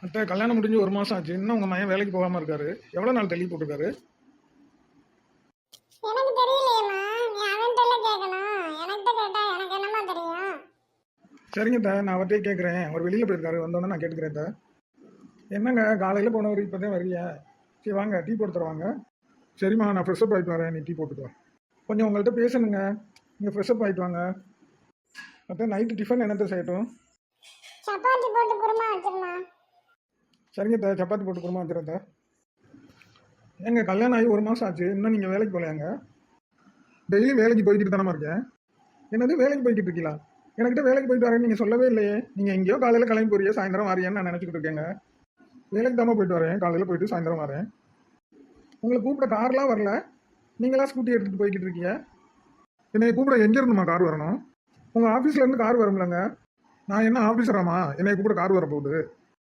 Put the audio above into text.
அத்தை கல்யாணம் முடிஞ்சு 1 மாசம் ஆச்சு. இன்னும் உங்க மகன் வேலைக்கு போகாம இருக்காரு. எவ்வளவு நாள் தள்ளி போட்டிருக்காரு? எனக்கு தெரியலையேம்மா. நீ அவன்கிட்ட கேட்கணும். எனக்கிட்ட கேட்டா எனக்கு என்னம்மா தெரியும்? சரிங்க அத்தை, நான் அவர்கிட்டயே கேட்குறேன். அவர் வெளியில போயிருக்காரு, வந்தோடனே நான் கேட்டுக்கிறேன் அத்தை. என்னங்க காலையில போனவர் இப்பதான் வர்றீங்க? சரி வாங்க, டீ போட்டு தருவாங்க. சரிம்மா, நான் ஃப்ரெஷ்அப் ஆகிட்டு வரேன், நீ டீ போட்டுக்கோ. கொஞ்சம் உங்கள்கிட்ட பேசணுங்க. நீங்கள் ஃப்ரெஷ்அப் ஆகிட்டு வாங்க. அத்தை நைட்டு டிஃபன் என்னத்தை செய்யட்டும்? சப்பாத்தி போட்டு குருமா வச்சிருமா. சரிங்க அத்தை, சப்பாத்தி போட்டு குருமா வச்சுறேன் அத்தை. ஏங்க கல்யாணம் ஆகி 1 மாசம் ஆச்சு, இன்னும் நீங்கள் வேலைக்கு போகலையாங்க? டெய்லி வேலைக்கு போய்கிட்டு தானே இருக்கேன். என்னது வேலைக்கு போய்கிட்டு இருக்கீங்களா? எனக்கிட்ட வேலைக்கு போயிட்டு வரேன்னு நீங்கள் சொல்லவே இல்லையே. நீங்கள் எங்கேயோ காலையில் கிளம்பி போறியே, சாயந்தரம் வாரியேன்னு நான் நினச்சிக்கிட்டு இருக்கேங்க. வேலைக்கு தானே போயிட்டு வரேன், காலையில் போயிட்டு சாயந்தரம் வரேன். உங்களை கூப்பிட கார்லாம் வரல, நீங்களா ஸ்கூட்டி எடுத்துகிட்டு போய்கிட்டு இருக்கீங்க. என்னை கூப்பிட எங்கே இருந்துமா கார் வரணும்? உங்கள் ஆஃபீஸ்லேருந்து கார் வரும்லங்க. நான் என்ன ஆஃபீஸராமா என்னை கூப்பிட கார் வர போகுது?